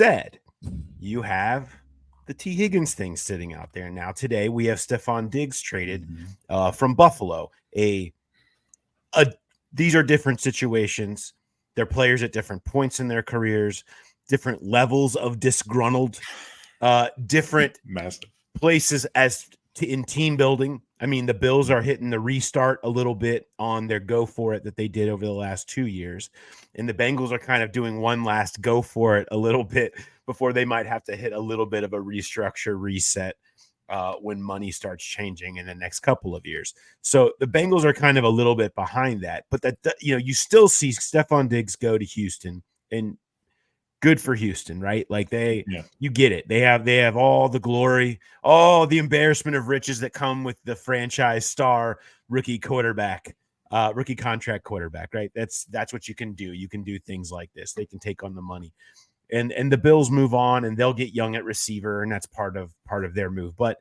said, you have the T Higgins thing sitting out there. Now today we have Stephon Diggs traded from Buffalo. These are different situations. They're players at different points in their careers, different levels of disgruntled, different massive places in team building. I mean, the Bills are hitting the restart a little bit on their go for it that they did over the last 2 years. And the Bengals are kind of doing one last go for it a little bit before they might have to hit a little bit of a restructure reset when money starts changing in the next couple of years. So the Bengals are kind of a little bit behind that, but you still see Stephon Diggs go to Houston, and good for Houston, right? Like you get it. They have all the glory, all the embarrassment of riches that come with the franchise star rookie contract quarterback, right? That's what you can do. You can do things like this. They can take on the money. And the Bills move on, and they'll get young at receiver, and that's part of their move. But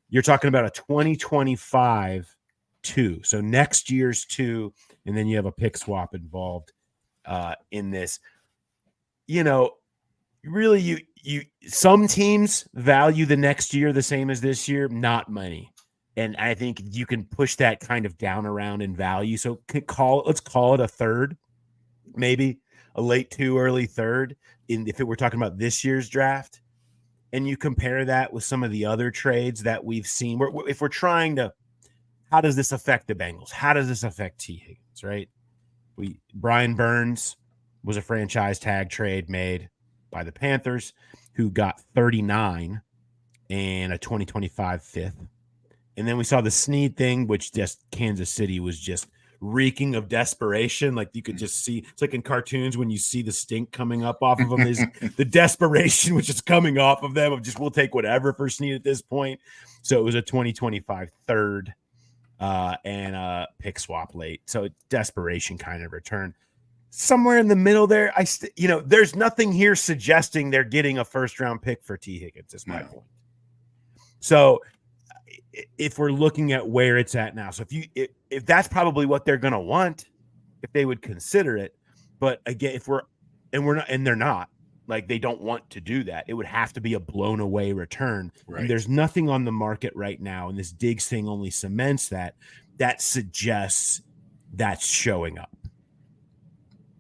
you're talking about a 2025 2, so next year's 2, and then you have a pick swap involved in this. Really, some teams value the next year the same as this year, not money. And I think you can push that kind of down around in value. So let's call it a third, maybe a late 2, early third. If we're talking about this year's draft, and you compare that with some of the other trades that we've seen, if we're trying to, how does this affect the Bengals? How does this affect T Higgins? Right? Brian Burns was a franchise tag trade made by the Panthers, who got 39 and a 2025 5th. And then we saw the Snead thing, which just Kansas City was just reeking of desperation. Like you could just see, it's like in cartoons when you see the stink coming up off of them, is the desperation which is coming off of them of just, we'll take whatever for Snead at this point. So it was a 2025 third and a pick swap late. So desperation kind of return. Somewhere in the middle there, there's nothing here suggesting they're getting a first round pick for T Higgins, is my point. So if we're looking at where it's at now, so if that's probably what they're going to want, if they would consider it, but again, they're not, like, they don't want to do that. It would have to be a blown away return. Right. And there's nothing on the market right now. And this Diggs thing only cements that suggests that's showing up.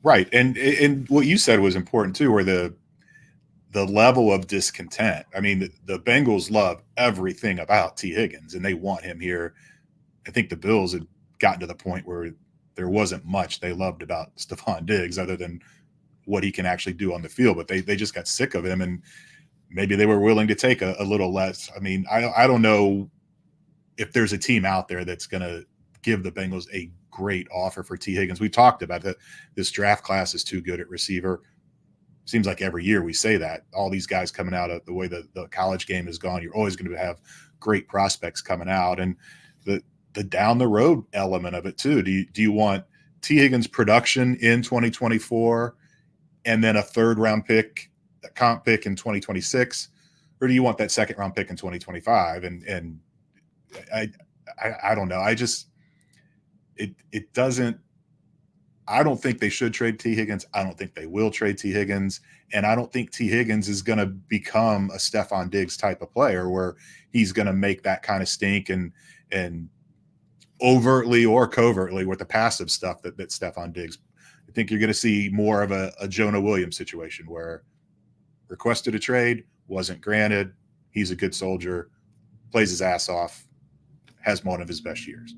Right. And what you said was important too, where the level of discontent. I mean, the Bengals love everything about T Higgins and they want him here. I think the Bills had gotten to the point where there wasn't much they loved about Stephon Diggs other than what he can actually do on the field, but they just got sick of him, and maybe they were willing to take a little less. I mean, I don't know if there's a team out there that's going to give the Bengals a great offer for T Higgins. We talked about that. This draft class is too good at receiver. Seems like every year we say that. All these guys coming out of the way the college game has gone, you're always going to have great prospects coming out. And the down the road element of it too. Do you want T Higgins production in 2024 and then a third round pick, a comp pick in 2026, or do you want that second round pick in 2025? And I don't know. It doesn't. I don't think they should trade T Higgins. I don't think they will trade T Higgins. And I don't think T Higgins is going to become a Stephon Diggs type of player where he's going to make that kind of stink and overtly or covertly with the passive stuff that Stephon Diggs. I think you're going to see more of a Jonah Williams situation where requested a trade, wasn't granted. He's a good soldier, plays his ass off, has one of his best years.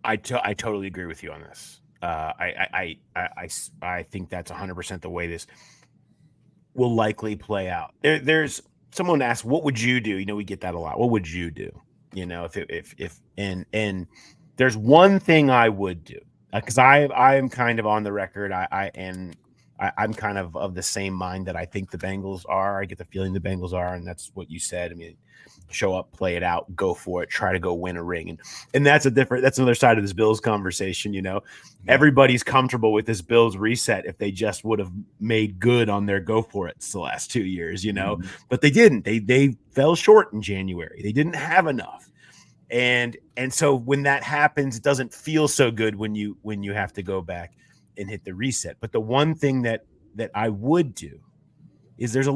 I totally agree with you on this. I think that's 100% the way this will likely play out. There's someone asked, what would you do? We get that a lot. What would you do? If there's one thing I would do, because I am kind of on the record. I'm kind of the same mind that I think the Bengals are. I get the feeling the Bengals are, and that's what you said. I mean, show up, play it out, go for it, try to go win a ring. And that's another side of this Bills conversation. Everybody's comfortable with this Bills reset if they just would have made good on their go for it the last 2 years, but they didn't. They fell short in January. They didn't have enough. And so when that happens, it doesn't feel so good when you have to go back and hit the reset. But the one thing that I would do is there's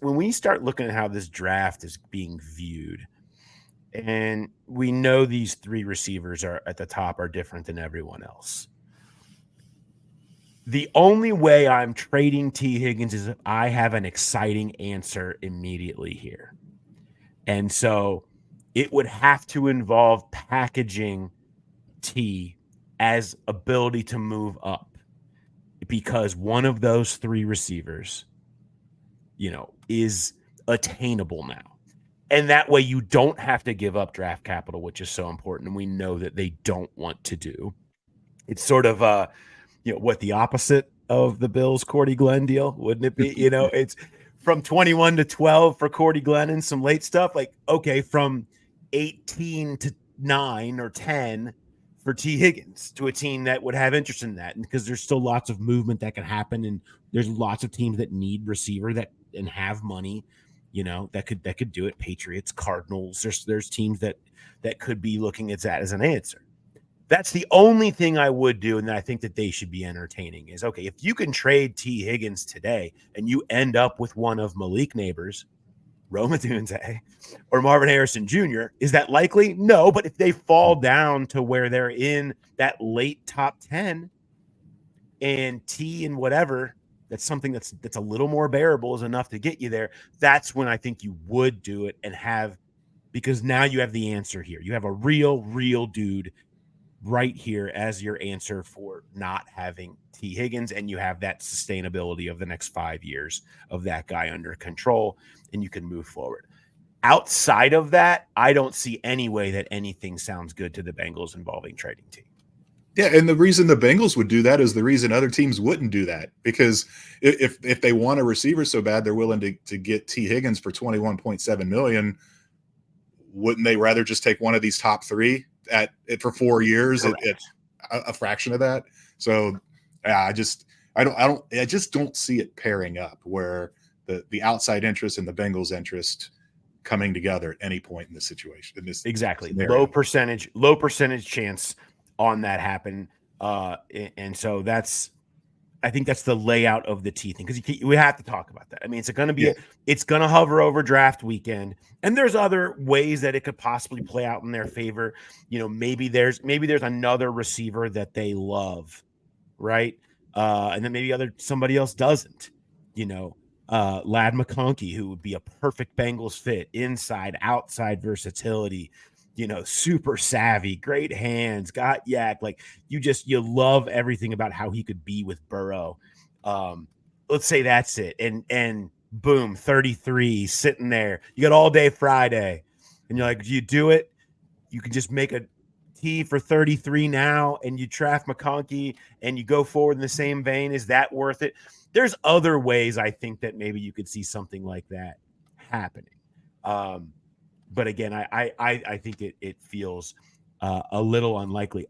when we start looking at how this draft is being viewed, and we know these three receivers are at the top are different than everyone else. The only way I'm trading T Higgins is if I have an exciting answer immediately here. And so it would have to involve packaging T as ability to move up, because one of those three receivers, is attainable now. And that way you don't have to give up draft capital, which is so important. And we know that they don't want to do. It's sort of what the opposite of the Bills Cordy Glenn deal, wouldn't it be? It's from 21 to 12 for Cordy Glenn and some late stuff. Like, okay, from 18 to 9 or 10 for T Higgins to a team that would have interest in that. And because there's still lots of movement that can happen, and there's lots of teams that need receiver that and have money, that could do it. Patriots, Cardinals, there's teams that could be looking at that as an answer. That's the only thing I would do, and I think that they should be entertaining is, okay, if you can trade T Higgins today and you end up with one of Malik Neighbors, Rome Odunze, or Marvin Harrison Jr., is that likely? No, but if they fall down to where they're in that late top 10 and T and whatever, that's something that's a little more bearable is enough to get you there. That's when I think you would do it and have, because now you have the answer here. You have a real dude right here as your answer for not having T Higgins, and you have that sustainability of the next 5 years of that guy under control, and you can move forward. Outside of that, I don't see any way that anything sounds good to the Bengals involving trading T. Yeah, and the reason the Bengals would do that is the reason other teams wouldn't do that, because if they want a receiver so bad they're willing to get T Higgins for $21.7 million, wouldn't they rather just take one of these top three at for 4 years at a fraction of that? So I just don't see it pairing up where the outside interest and the Bengals interest coming together at any point in this situation. In this exactly scenario. low percentage chance on that happen. And so I think that's the layout of the T thing, because we have to talk about that. I mean, it's going to be it's going to hover over draft weekend, and there's other ways that it could possibly play out in their favor. Maybe there's another receiver that they love, right? And then maybe somebody else doesn't. Lad McConkey, who would be a perfect Bengals fit, inside, outside versatility. Super savvy, great hands, got yak. Like you love everything about how he could be with Burrow. Let's say that's it. And boom, 33 sitting there. You got all day Friday. And you're like, do you do it? You can just make a T for 33 now, and you draft McConkey and you go forward in the same vein. Is that worth it? There's other ways I think that maybe you could see something like that happening. But again, I think it feels a little unlikely.